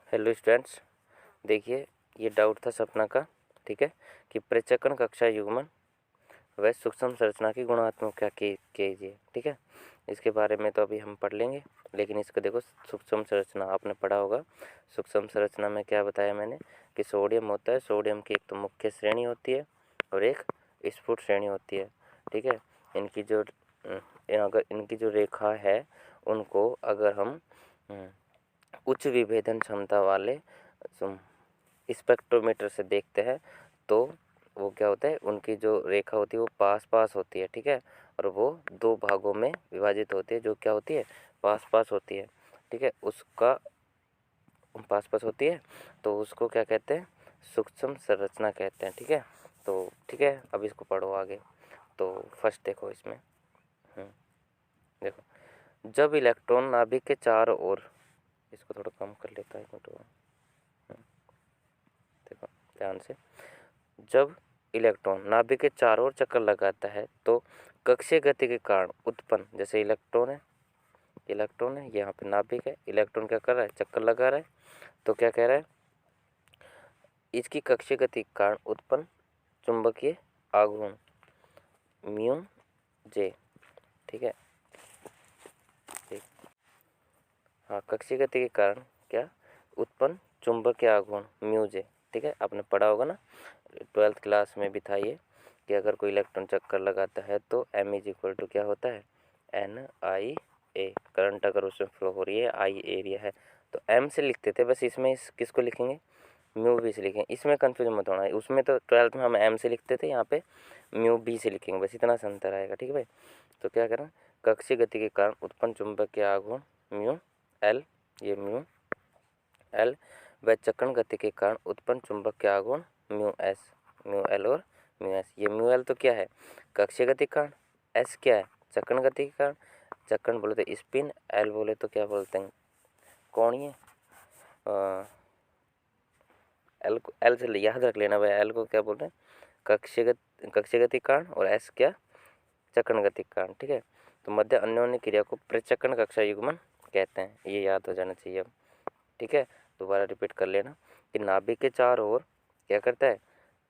Hello students, देखिए ये doubt था सपना का। ठीक है कि प्रचक्रण कक्षा युग्मन व सूक्ष्म संरचना की गुणात्मक क्या कीजिए। ठीक है, इसके बारे में तो अभी हम पढ़ लेंगे, लेकिन इसको देखो, सूक्ष्म संरचना आपने पढ़ा होगा। सूक्ष्म संरचना में क्या बताया मैंने कि सोडियम होता है। सोडियम की एक तो मुख्य श्रेणी होती है और एक स्फुट श्रेणी होती है। ठीक है, इनकी जो अगर इनकी जो रेखा है उनको अगर हम उच्च विभेदन क्षमता वाले स्पेक्ट्रोमीटर से देखते हैं तो वो क्या होता है, उनकी जो रेखा होती है वो पास पास होती है। ठीक है, और वो दो भागों में विभाजित होती है, जो क्या होती है, पास पास होती है। ठीक है, उसका पास पास होती है तो उसको क्या कहते हैं, सूक्ष्म संरचना कहते हैं। ठीक है, तो ठीक है, अब इसको पढ़ो आगे। तो फर्स्ट देखो इसमें, देखो, जब इलेक्ट्रॉन नाभिक के चारों ओर, इसको थोड़ा कम कर लेता है तो देखो ध्यान से, जब इलेक्ट्रॉन नाभिक के चारों ओर चक्कर लगाता है तो कक्षीय गति के कारण उत्पन्न, जैसे इलेक्ट्रॉन है यहाँ पे, नाभिक है, इलेक्ट्रॉन क्या कर रहा है, चक्कर लगा रहा है। तो क्या कह रहा है, इसकी कक्षीय गति के कारण उत्पन्न चुंबकीय आघूर्ण म्यू जे। ठीक है, हाँ, कक्षीय गति के कारण क्या उत्पन्न चुंबकीय आघूर्ण म्यू जे। ठीक है, आपने पढ़ा होगा ना, 12th क्लास में भी था ये, कि अगर कोई इलेक्ट्रॉन चक्कर लगाता है तो m इज इक्वल टू क्या होता है, एन आई ए। करंट अगर उसमें फ्लो हो रही है, आई एरिया है, तो m से लिखते थे, बस इसमें किसको लिखेंगे, म्यू बी से लिखेंगे। इसमें कन्फ्यूजन मत होना है, उसमें तो 12th में हम m से लिखते थे, यहाँ पे म्यू बी से लिखेंगे, बस इतना सा अंतर आएगा। ठीक है भाई, तो क्या करें, कक्षीय गति के कारण उत्पन्न चुंबकीय आघूर्ण म्यू एल, ये म्यू एल, व चक्रण गति के कारण उत्पन्न चुंबकीय आघूर्ण म्यू एस, म्यू एल और म्यू एस। ये म्यू एल तो क्या है, कक्षीय गति के कारण, एस क्या है, चक्रण गति के कारण। चक्रण बोले तो स्पिन, एल बोले तो क्या बोलते हैं, कोणीय। एल को, एल से याद रख लेना भाई, एल को क्या बोल रहे हैं, कक्षीय गति के कारण, और एस क्या, चक्रण गति के कारण। ठीक है, तो मध्य अन्योन्य क्रिया को प्रचक्रण कक्षा युग्मन कहते हैं, ये याद हो जाना चाहिए अब। ठीक है, दोबारा रिपीट कर लेना कि नाभिक के चारों ओर क्या करता है,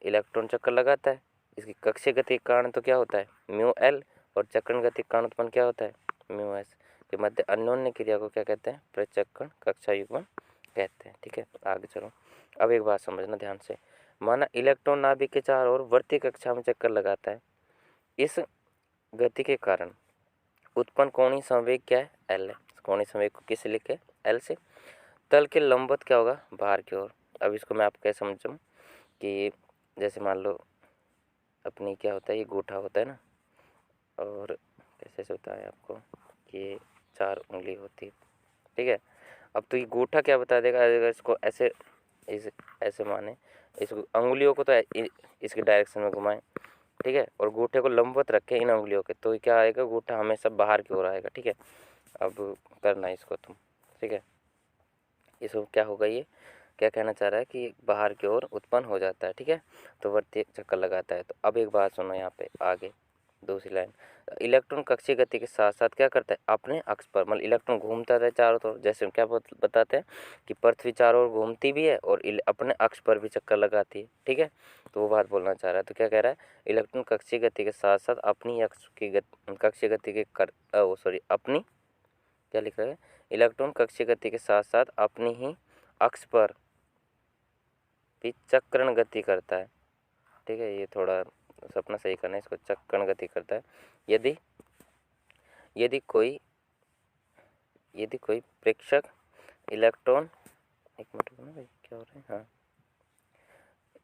इलेक्ट्रॉन चक्कर लगाता है, इसकी कक्षीय गति के कारण तो क्या होता है, म्यू एल, और चक्रण गति के कारण उत्पन्न क्या होता है, म्यू एस। के मध्य अन्योन्य क्रिया को क्या कहते हैं, प्रचक्रण कक्षा युग्मन कहते हैं। ठीक है, आगे चलो। अब एक बात समझना ध्यान से, माना इलेक्ट्रॉन नाभिक के चारों ओर वर्तीय कक्षा में चक्कर लगाता है, इस गति के कारण उत्पन्न कोणीय संवेग क्या है, एल है। कोणीय संवेग को किससे लिखे, एल से। तल के लंबवत क्या होगा, बाहर की ओर। अब इसको मैं आपको कैसे समझूँ कि जैसे मान लो अपनी क्या होता है, ये गूठा होता है ना, और कैसे से होता है आपको कि ये 4 उंगली होती है। ठीक है, अब तो ये गूठा क्या बता देगा, अगर इसको ऐसे ऐसे माने, इसको अंगुलियों को तो इसके डायरेक्शन में घुमाएं। ठीक है, और गूठे को लंबवत रखें इन अंगुलियों के, तो क्या आएगा, गूठा हमेशा बाहर की ओर आएगा। ठीक है, अब करना इसको तुम। ठीक है, इसको क्या होगा, ये क्या कहना चाह रहा है कि बाहर की ओर उत्पन्न हो जाता है। ठीक है, तो वर्तीय चक्कर लगाता है। तो अब एक बात सुनो यहाँ पे आगे, दूसरी लाइन, इलेक्ट्रॉन कक्षीय गति के साथ साथ क्या करता है, अपने अक्ष पर, मतलब इलेक्ट्रॉन घूमता रहे चारों तरफ, जैसे क्या बताते हैं कि पृथ्वी चारों ओर घूमती भी है और अपने अक्ष पर भी चक्कर लगाती है। ठीक है, तो वो बात बोलना चाह रहा है। तो क्या कह रहा है, इलेक्ट्रॉन कक्षीय गति के साथ साथ अपनी अक्ष की कक्षीय गति के अपनी, क्या लिख रहा है, इलेक्ट्रॉन कक्षीय गति के साथ साथ अपनी ही अक्ष पर भी चक्रण गति करता है। ठीक है, ये थोड़ा सपना सही करना है, इसको चक्रण गति करता है। यदि यदि कोई प्रेक्षक इलेक्ट्रॉन, एक मिनट रुको ना भाई, क्या हो रहा है, हाँ,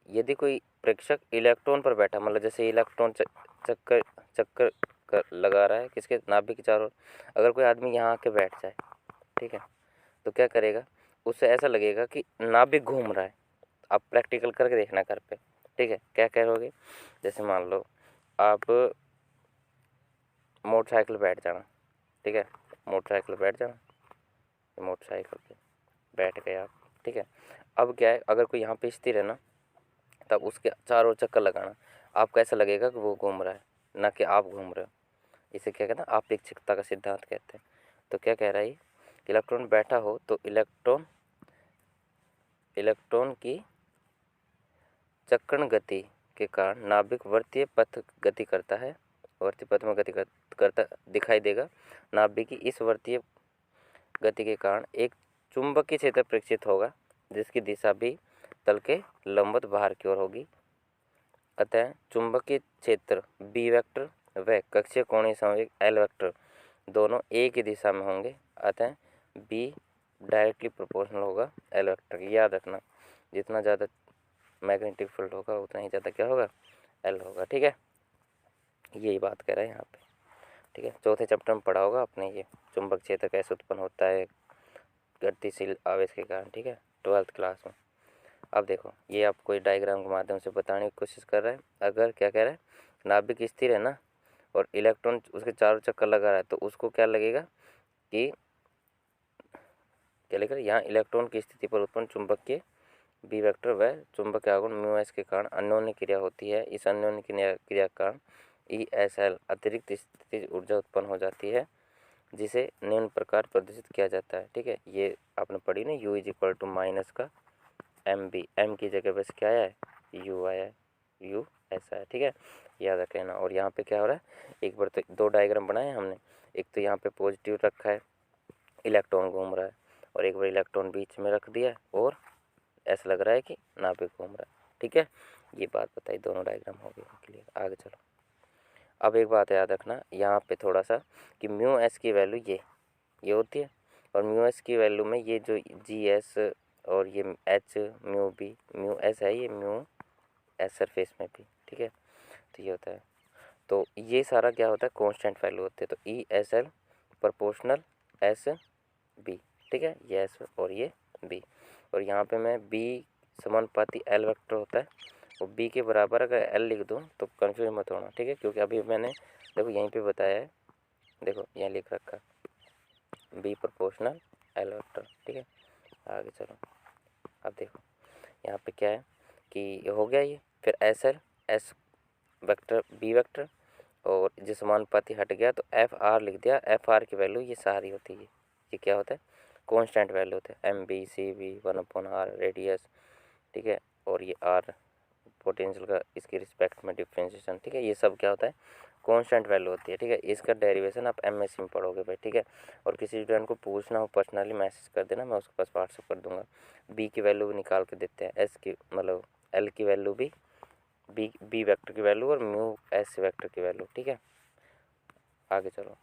यदि कोई प्रेक्षक इलेक्ट्रॉन पर बैठा, मतलब जैसे इलेक्ट्रॉन चक्कर चक्कर लगा रहा है किसके, नाभिक के चारों ओर, अगर कोई आदमी यहाँ आके बैठ जाए, ठीक है, तो क्या करेगा, उससे ऐसा लगेगा कि नाभिक घूम रहा है। आप प्रैक्टिकल करके देखना घर पे। ठीक है, क्या करोगे, जैसे मान लो आप मोटरसाइकिल बैठ जाना। ठीक है, मोटरसाइकिल बैठ जाना, मोटरसाइकिल पे बैठ गए आप। ठीक है, अब क्या है, अगर कोई यहाँ पे स्थिर है ना, तब उसके चारों ओर चक्कर लगाना, आपको ऐसा लगेगा कि वो घूम रहा है, ना कि आप घूम रहे हो। इसे क्या कहते हैं, आपेक्षिकता का सिद्धांत कहते हैं। तो क्या कह रहा है, इलेक्ट्रॉन बैठा हो तो इलेक्ट्रॉन इलेक्ट्रॉन की चक्रण गति के कारण नाभिक वर्तीय पथ गति करता है, वर्तीय पथ में गति करता दिखाई देगा। नाभिक की इस वर्तीय गति के कारण एक चुंबकीय क्षेत्र प्रेक्षित होगा जिसकी दिशा भी तल के लंबवत बाहर की ओर होगी। अतः चुंबकीय क्षेत्र बी वेक्टर व कक्षीय कोणीय संवेग एल वेक्टर दोनों एक ही दिशा में होंगे। अतः बी डायरेक्टली प्रोपोर्शनल होगा एल वेक्टर की। याद रखना, जितना ज़्यादा मैग्नेटिक फील्ड होगा उतना ही ज़्यादा क्या होगा, एल होगा। ठीक है, यही बात कह रहे हैं यहाँ पे। ठीक है, चौथे चैप्टर में पढ़ा होगा आपने ये चुंबक क्षेत्र कैसे उत्पन्न होता है गतिशील आवेश के कारण। ठीक है, 12th क्लास में। अब देखो, ये आपको कोई डायग्राम के माध्यम से बताने की कोशिश कर रहा है। अगर क्या कह रहा है, नाभिक स्थिर है ना और इलेक्ट्रॉन उसके चारों चक्कर लगा रहा है, तो उसको क्या लगेगा कि क्या लिखा है यहाँ, इलेक्ट्रॉन की स्थिति पर उत्पन्न चुंबकीय बी वेक्टर व चुंबकीय आघूर्ण म्यू एस के कारण अन्योन्य क्रिया होती है। इस अन्योन्य क्रिया के कारण ई एस एल अतिरिक्त स्थितिज ऊर्जा उत्पन्न हो जाती है जिसे निम्न प्रकार प्रदर्शित किया जाता है। ठीक है, ये आपने पढ़ी ना, U is equal to minus का एम बी, एम की जगह बस क्या आया है, यू आया है, यू ऐसा है। ठीक है, याद रख लेना। और यहाँ पे क्या हो रहा है, एक बार तो दो डायग्राम बनाए हमने, एक तो यहाँ पे पॉजिटिव रखा है, इलेक्ट्रॉन घूम रहा है, और एक बार इलेक्ट्रॉन बीच में रख दिया है और ऐसा लग रहा है कि नाभिक घूम रहा है। ठीक है, ये बात बताई, दोनों डायग्राम हो गए क्लियर। आगे चलो। अब एक बात याद रखना यहाँ पे थोड़ा सा कि म्यू एस की वैल्यू ये होती है, और म्यू एस की वैल्यू में ये जो जी एस और ये H mu B mu S है, ये म्यू एस सरफेस में भी। ठीक है, तो ये होता है, तो ये सारा क्या होता है, कांस्टेंट वैल्यू होते हैं। तो E S L proportional S B. ठीक है, ये एस और ये बी, और यहाँ पे मैं बी समानुपाती एल वेक्टर होता है, और बी के बराबर अगर एल लिख दूँ तो कन्फ्यूज मत होना। ठीक है, क्योंकि अभी मैंने देखो यहीं पे बताया है, देखो यहाँ लिख रखा बी प्रोपोर्शनल एल वेक्टर। ठीक है, आगे चलो। अब देखो यहाँ पे क्या है कि ये हो गया, ये फिर S L S vector B vector, और जो समानुपाती हट गया तो एफ आर लिख दिया। एफ आर की वैल्यू ये सारी होती है, ये क्या होता है, कांस्टेंट वैल्यू होते हैं, M B C B 1/r radius. ठीक है, और ये आर पोटेंशियल का इसके रिस्पेक्ट में डिफ्रेंशिएशन। ठीक है, ये सब क्या होता है, कांस्टेंट वैल्यू होती है। ठीक है, इसका डेरिवेशन आप एमएससी में पढ़ोगे भाई। ठीक है, और किसी स्टूडेंट को पूछना हो पर्सनली मैसेज कर देना, मैं उसके पास व्हाट्सअप कर दूंगा। बी की वैल्यू भी निकाल के देते हैं, एस की मतलब एल की वैल्यू भी, बी वेक्टर की वैल्यू और म्यू एस वेक्टर की वैल्यू। ठीक है, आगे चलो।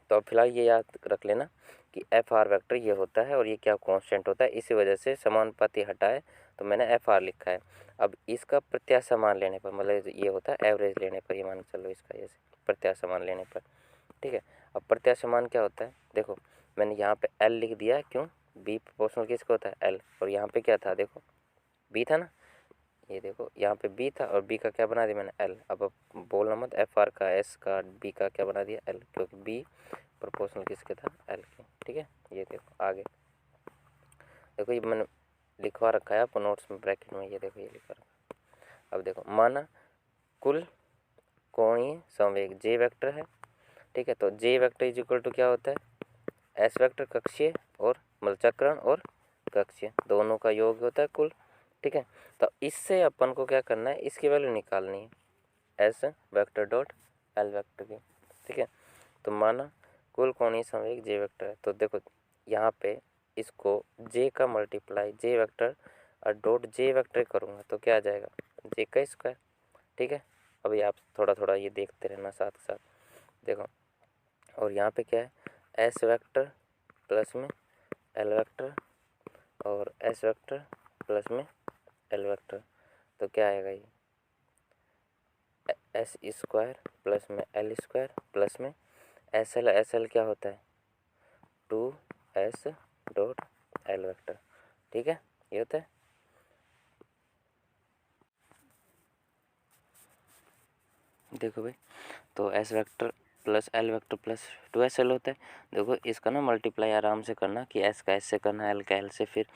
तो अब फिलहाल ये याद रख लेना कि एफ आर वेक्टर ये होता है और ये क्या कांस्टेंट होता है, इसी वजह से समानुपाती हटाए तो मैंने एफ आर लिखा है। अब इसका प्रत्याशा मान लेने पर, मतलब ये होता है एवरेज लेने पर, ये मान के चलो इसका, जैसे प्रत्याशा मान लेने पर। ठीक है, अब प्रत्याशा मान क्या होता है, देखो मैंने यहाँ पे एल लिख दिया, क्यों, बी प्रोपोर्शनल किसका होता है, एल, और यहाँ पे क्या था, देखो बी था ना, ये देखो यहाँ पे बी था और बी का क्या बना दिया मैंने, एल। अब बोलना मत एफ आर का एस का बी का क्या बना दिया, एल, क्योंकि बी प्रोपोर्शनल किसके था, एल के। ठीक है, ये देखो आगे, देखो ये मैंने लिखवा रखा है आपको नोट्स में ब्रैकेट में, ये देखो ये लिखवा रखा है। अब देखो माना कुल कोणीय संवेग जे वेक्टर है। ठीक है, तो जे वेक्टर इज इक्वल टू क्या होता है, एस वेक्टर कक्षीय और मलचक्रण और कक्षीय दोनों का योग होता है कुल। ठीक है, तो इससे अपन को क्या करना है, इसकी वैल्यू निकालनी है, S vector dot L vector की। ठीक है, तो माना कुल कोणीय संवेग जे वेक्टर है, तो देखो यहाँ पे इसको जे का मल्टीप्लाई जे वेक्टर और डॉट जे वेक्टर करूँगा तो क्या आ जाएगा, जे का स्क्वायर। ठीक है, अभी आप थोड़ा थोड़ा ये देखते रहना साथ साथ, देखो और यहाँ पे क्या है, एस वेक्टर प्लस में एल वेक्टर और एस वेक्टर प्लस में एल वेक्टर, तो क्या आएगा, ये एस स्क्वायर प्लस में एल स्क्वायर प्लस में एस एल क्या होता है, 2s डॉट एल वेक्टर। ठीक है, ये होता है, देखो भाई, तो S vector plus L vector plus 2s L होता है। देखो इसका ना मल्टीप्लाई आराम से करना कि एस का एस से करना, एल का एल से, फिर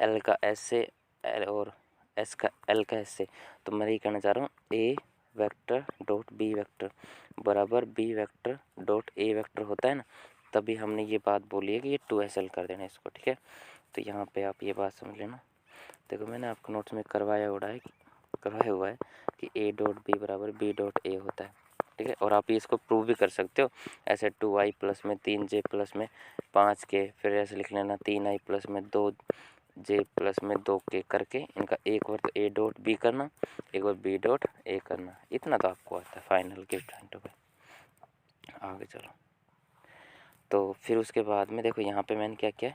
एल का एस से एल और एस का एल का एस से। तो मैं ये कहना चाह रहा हूँ A vector dot B vector बराबर B vector dot A vector होता है ना, तभी हमने ये बात बोली है कि ये 2s एल कर देना इसको। ठीक है, तो यहाँ पे आप ये बात समझ लेना। देखो मैंने आपको नोट्स में करवाया हुआ है कि ए डॉट बी बराबर बी डॉट ए होता है, ठीक है। और आप इसको प्रूव भी कर सकते हो ऐसे 2i प्लस में 3j प्लस में 5k, फिर ऐसे लिख लेना 3i प्लस में 2j प्लस में 2k करके इनका एक बार तो ए डॉट बी करना, एक बार बी डॉट ए करना, इतना तो आपको आता है। फाइनल गिव टाइम पे आगे चलो। तो फिर उसके बाद में देखो यहाँ पे मैंने क्या किया,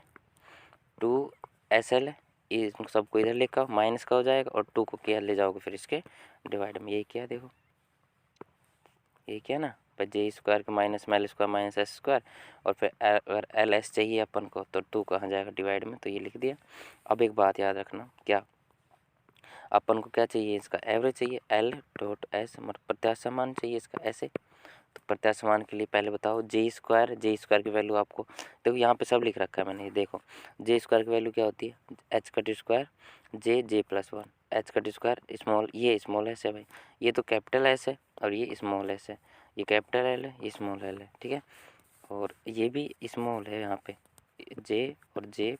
2SL ये सबको इधर लेकर माइनस का हो जाएगा और 2 को क्या ले जाओगे फिर इसके डिवाइड में, यही क्या देखो ये क्या ना पर जे स्क्वायर के माइनस में L square minus S square, और फिर अगर एल एस चाहिए अपन को तो 2 कहाँ जाएगा डिवाइड में, तो ये लिख दिया। अब एक बात याद रखना, क्या अपन को क्या चाहिए, इसका एवरेज चाहिए, एल डॉट एस मतलब प्रत्याशा मान चाहिए इसका ऐसे। तो प्रत्याशा मान के लिए पहले बताओ जे स्क्वायर की वैल्यू आपको देखो यहाँ पे सब लिख रखा है मैंने, ये देखो जे स्क्वायर की वैल्यू क्या होती है, H cut square J plus 1, H cut square small, ये स्मॉल एस है भाई, ये तो कैपिटल एस है और ये स्मॉल एस है, ये कैपिटल एल है ये स्मॉल एल है, ठीक है। और ये भी स्मॉल है यहाँ पे जे और जे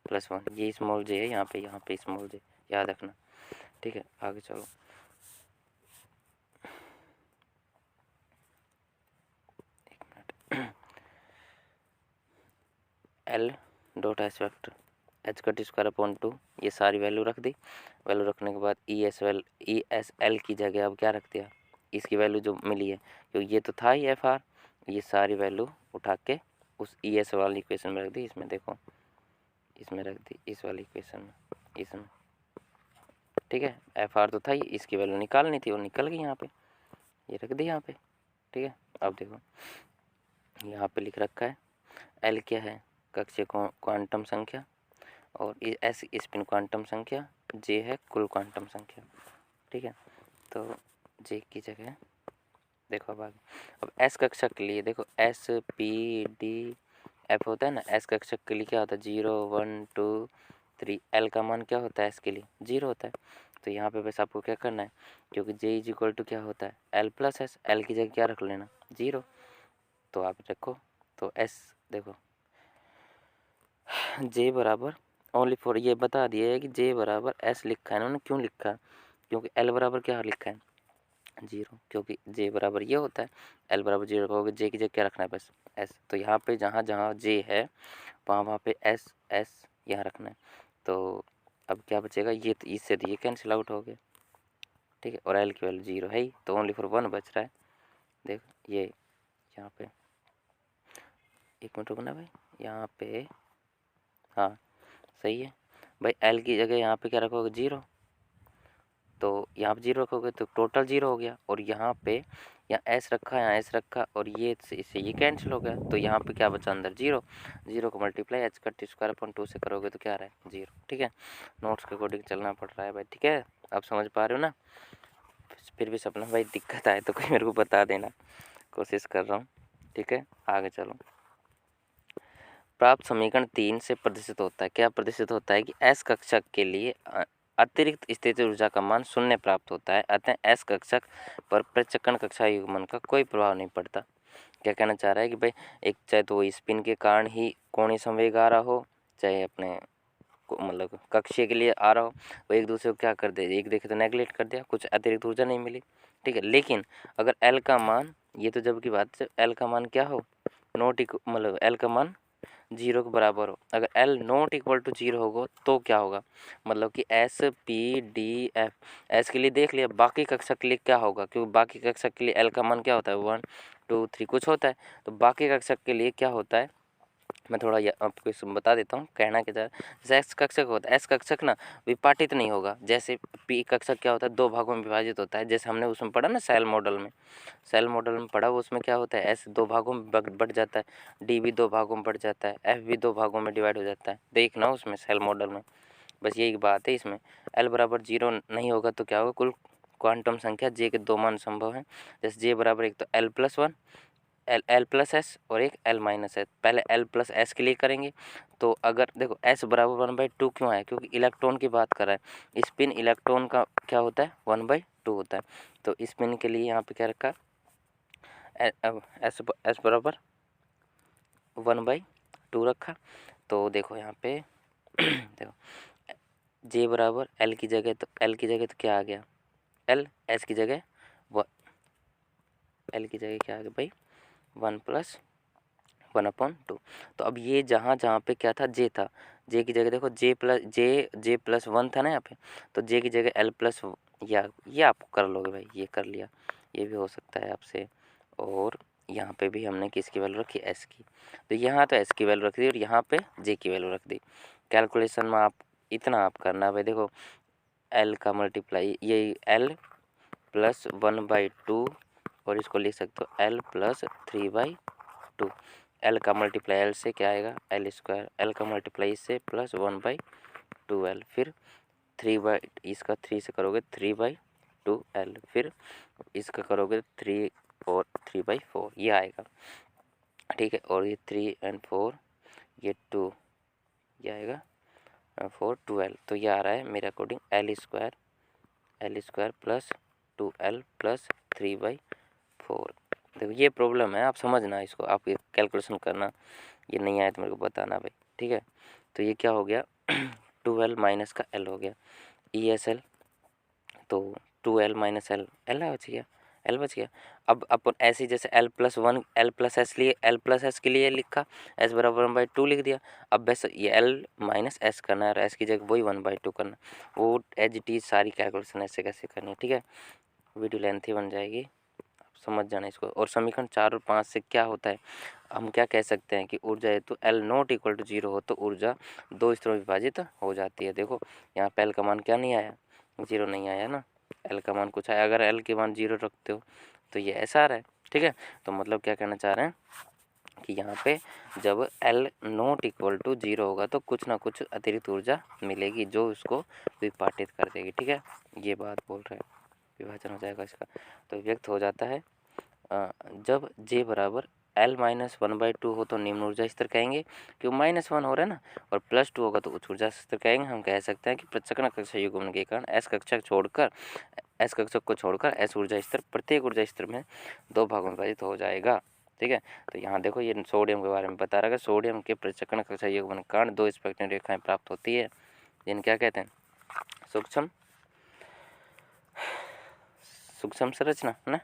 प्लस 1, ये स्मॉल जे है यहाँ पे स्मॉल जे, याद रखना, ठीक है। आगे चलो, L dot S vector H cut square upon 2, ये सारी वैल्यू रख दी। वैल्यू रखने के बाद ई एस एल की जगह अब क्या रख दिया, इसकी वैल्यू जो मिली है, क्योंकि ये तो था ही एफ आर, ये सारी वैल्यू उठा के उस ई एस वाली इक्वेशन में रख दी, इसमें देखो इसमें रख दी, इस वाली इक्वेशन में इसमें, ठीक है। एफ आर तो था ही, इसकी वैल्यू निकालनी थी, वो निकल गई यहाँ पे, ये रख दी यहाँ पे, ठीक है। अब देखो यहाँ पे लिख रखा है एल क्या है, कक्षीय क्वांटम संख्या, और एस स्पिन क्वांटम संख्या, जे है कुल क्वांटम संख्या, ठीक है। तो जे की जगह देखो अब आगे, अब एस कक्षक के लिए देखो एस पी डी एफ होता है ना, एस कक्षक के लिए क्या होता है 0 1 2 3, एल का मान क्या होता है एस के लिए 0 होता है। तो यहाँ पे बस आपको क्या करना है, क्योंकि जे इज इक्वल टू क्या होता है एल प्लस एस, एल की जगह क्या रख लेना 0, तो आप रखो, तो एस देखो जे बराबर ओनली फॉर, ये बता दिया है कि जे बराबर एस लिखा है इन्होंने, क्यों लिखा है, क्योंकि एल बराबर क्या लिखा है 0, क्योंकि जे बराबर ये होता है, एल बराबर 0 कहोगे, जे की जगह क्या रखना है बस एस, तो यहाँ पे जहाँ जहाँ जे है वहाँ पे एस एस यहाँ रखना है। तो अब क्या बचेगा, ये तो इससे तो ये कैंसिल आउट हो गया, ठीक है। और एल की वैल्यू 0 है ही, तो ओनली फॉर 1 बच रहा है, देखो ये यहाँ पे, एक मिनट रुकना भाई, यहाँ पे हाँ सही है भाई, एल की जगह यहाँ पे क्या रखोगे 0, तो यहाँ पे 0 रखोगे तो टोटल 0 हो गया, और यहाँ पे यहाँ एस रखा यहाँ एस रखा, और ये इससे ये कैंसिल हो गया, तो यहाँ पे क्या बचा अंदर 0, 0 को multiply H cut square upon 2 से करोगे तो क्या आ रहा है 0, ठीक है। नोट्स के अकॉर्डिंग चलना पड़ रहा है भाई, ठीक है, आप समझ पा रहे हो ना। फिर भी सपना भाई दिक्कत आए तो कोई मेरे को बता देना, कोशिश कर रहा हूँ, ठीक है। आगे चलो, प्राप्त समीकरण 3 से प्रदर्शित होता है, क्या प्रदर्शित होता है कि एस कक्षक के लिए अतिरिक्त स्थितिज ऊर्जा का मान 0 प्राप्त होता है, अतः एस कक्षक पर प्रचक्रण कक्षा युग्मन का कोई प्रभाव नहीं पड़ता। क्या कहना चाह रहा है कि भाई एक चाहे तो स्पिन के कारण ही कोणीय संवेग आ रहा हो, चाहे अपने मतलब कक्षीय के लिए आ रहा हो, वो एक दूसरे को क्या कर दे, एक देखे तो नेगलेक्ट कर दिया, कुछ अतिरिक्त ऊर्जा नहीं मिली, ठीक है। लेकिन अगर एल का मान, ये तो जब की बात है एल का मान क्या हो नोट मतलब एल का मान 0 के बराबर हो, अगर एल नॉट इक्वल टू 0 होगा तो क्या होगा, मतलब कि S P D F, S के लिए देख लिया, बाकी कक्षक के लिए क्या होगा, क्योंकि बाकी कक्षक के लिए एल का मान क्या होता है 1 2 3 कुछ होता है, तो बाकी कक्षक के लिए क्या होता है, मैं थोड़ा आपको बता देता हूँ, कहना क्या चाह, जैसे एक्स कक्षक होता है, एस कक्षक ना विपाटित नहीं होगा, जैसे पी कक्षक क्या होता है 2 भागों में विभाजित होता है, जैसे हमने उसमें पढ़ा ना सेल मॉडल में पढ़ा, उसमें क्या होता है एस 2 भागों में बढ़ जाता है, डी भी 2 भागों में बढ़ जाता है, एफ भी 2 भागों में डिवाइड हो जाता है, देखना उसमें सेल मॉडल में, बस यही बात है इसमें। एल बराबर 0 नहीं होगा तो क्या होगा, कुल क्वांटम संख्या जे के 2 मान संभव हैं, जैसे जे बराबर एक तो L plus 1 L plus S और एक एल माइनस एस, पहले एल प्लस एस के लिए करेंगे, तो अगर देखो एस बराबर 1/2 क्यों आया, क्योंकि इलेक्ट्रॉन की बात कर रहा है, स्पिन इलेक्ट्रॉन का क्या होता है 1/2 होता है, तो स्पिन के लिए यहाँ पे क्या रखा एस एस बराबर 1/2 रखा, तो देखो यहाँ पे देखो जे बराबर एल की जगह, तो एल की जगह तो क्या आ गया, एल, एस की जगह एल की जगह क्या आ गया भाई, 1+1/2। तो अब ये जहाँ जहाँ पे क्या था, जे था, जे की जगह देखो जे+1 था ना यहाँ पे, तो जे की जगह एल प्लस, या ये आप कर लोगे भाई, ये कर लिया, ये भी हो सकता है आपसे। और यहाँ पे भी हमने किसकी वैल्यू रखी, एस की, तो यहाँ तो एस की वैल्यू रख दी और यहाँ पे जे की वैल्यू रख दी। कैलकुलेशन में आप इतना आप करना भाई, देखो एल का मल्टीप्लाई, ये L+1/2, और इसको लिख सकते हो L+3/2। एल का मल्टीप्लाई एल से क्या आएगा, L², एल का मल्टीप्लाई इससे +1/2L, फिर इसका 3 से करोगे 3/2L, फिर इसका करोगे 3 और 3/4, ये आएगा, ठीक है। और ये 3 और 4, ये 2, ये आएगा 4 2L, तो ये आ रहा है मेरे according L² plus 2L plus 3/4। देखो ये प्रॉब्लम है, आप समझना इसको, आप ये कैलकुलेशन करना, ये नहीं आया तो मेरे को बताना भाई, ठीक है। तो ये क्या हो गया 2L माइनस का L हो गया, ESL, तो 2L माइनस एल, एल बच गया, एल बच गया। अब अपन ऐसे जैसे L+1 L+S लिए, L+S के लिए लिखा, S बराबर 1/2 लिख दिया। अब बस ये L माइनस एस करना है और S की जगह वही 1/2 करना, वो एज इट इज सारी कैलकुलेशन ऐसे कैसे करनी है, ठीक है। वीडियो लेंथी बन जाएगी, आप समझ जाना इसको। और समीकरण 4 और 5 से क्या होता है, हम क्या कह सकते हैं कि ऊर्जा हेतु L ≠ 0 हो तो ऊर्जा दो स्तरों में विभाजित हो जाती है। देखो यहाँ पे L का मान क्या नहीं आया, 0 नहीं आया ना, L का मान कुछ आया, अगर L के मान 0 रखते हो तो ये ऐसा आ रहा है, ठीक है। तो मतलब क्या कहना चाह रहे हैं कि यहाँ पे जब L ≠ 0 होगा तो कुछ ना कुछ अतिरिक्त ऊर्जा मिलेगी जो उसको विपाटित कर देगी, ठीक है, ये बात बोल रहे हैं। विभाजन हो जाएगा इसका, तो व्यक्त हो जाता है जब J बराबर L-1/2 हो तो निम्न ऊर्जा स्तर कहेंगे, क्यों -1 हो रहा है ना, और +2 होगा तो उच्च ऊर्जा स्तर कहेंगे। हम कह सकते हैं कि प्रचक्रण कक्षा युग्मन के कारण एस कक्षक को छोड़कर एस ऊर्जा स्तर प्रत्येक ऊर्जा स्तर में 2 भागों में विभाजित हो जाएगा, ठीक है। तो यहाँ देखो ये सोडियम के बारे में बता रहा है, सोडियम के प्रचक्रण कक्षा युग्मन के कारण 2 स्पेक्ट्रम रेखाएं प्राप्त होती है, जिन्हें क्या कहते हैं, सूक्ष्म संरचना है ना।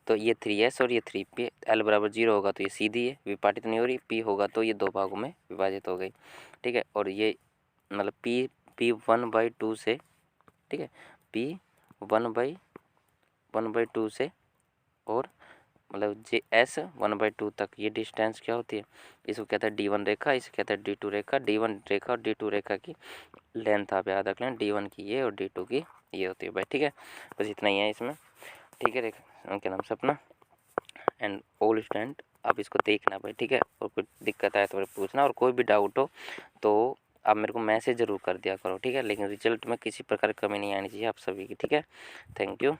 तो ये 3s और ये 3p, L बराबर 0 होगा तो ये सीधी है, विपाटित नहीं हो रही, P होगा तो ये 2 भागों में विभाजित हो गई, ठीक है। और ये मतलब P 1/2 से, ठीक है, P 1/2 से, और मतलब JS 1/2 तक ये डिस्टेंस क्या होती है, इसको कहते हैं D1 रेखा, इसे कहते हैं D2 रेखा। D1 रेखा और D2 रेखा की लेंथ आप याद रख लें, D1 की ये और D2 की ये होती है भाई, ठीक है। बस इतना ही है इसमें, ठीक है। रेखा क्या नाम सपना एंड ऑल स्टूडेंट, आप इसको देखना भाई, ठीक है। और कोई दिक्कत आए तो पूछना, और कोई भी डाउट हो तो आप मेरे को मैसेज ज़रूर कर दिया करो, ठीक है। लेकिन रिजल्ट में किसी प्रकार की कमी नहीं आनी चाहिए आप सभी की, ठीक है। Thank you.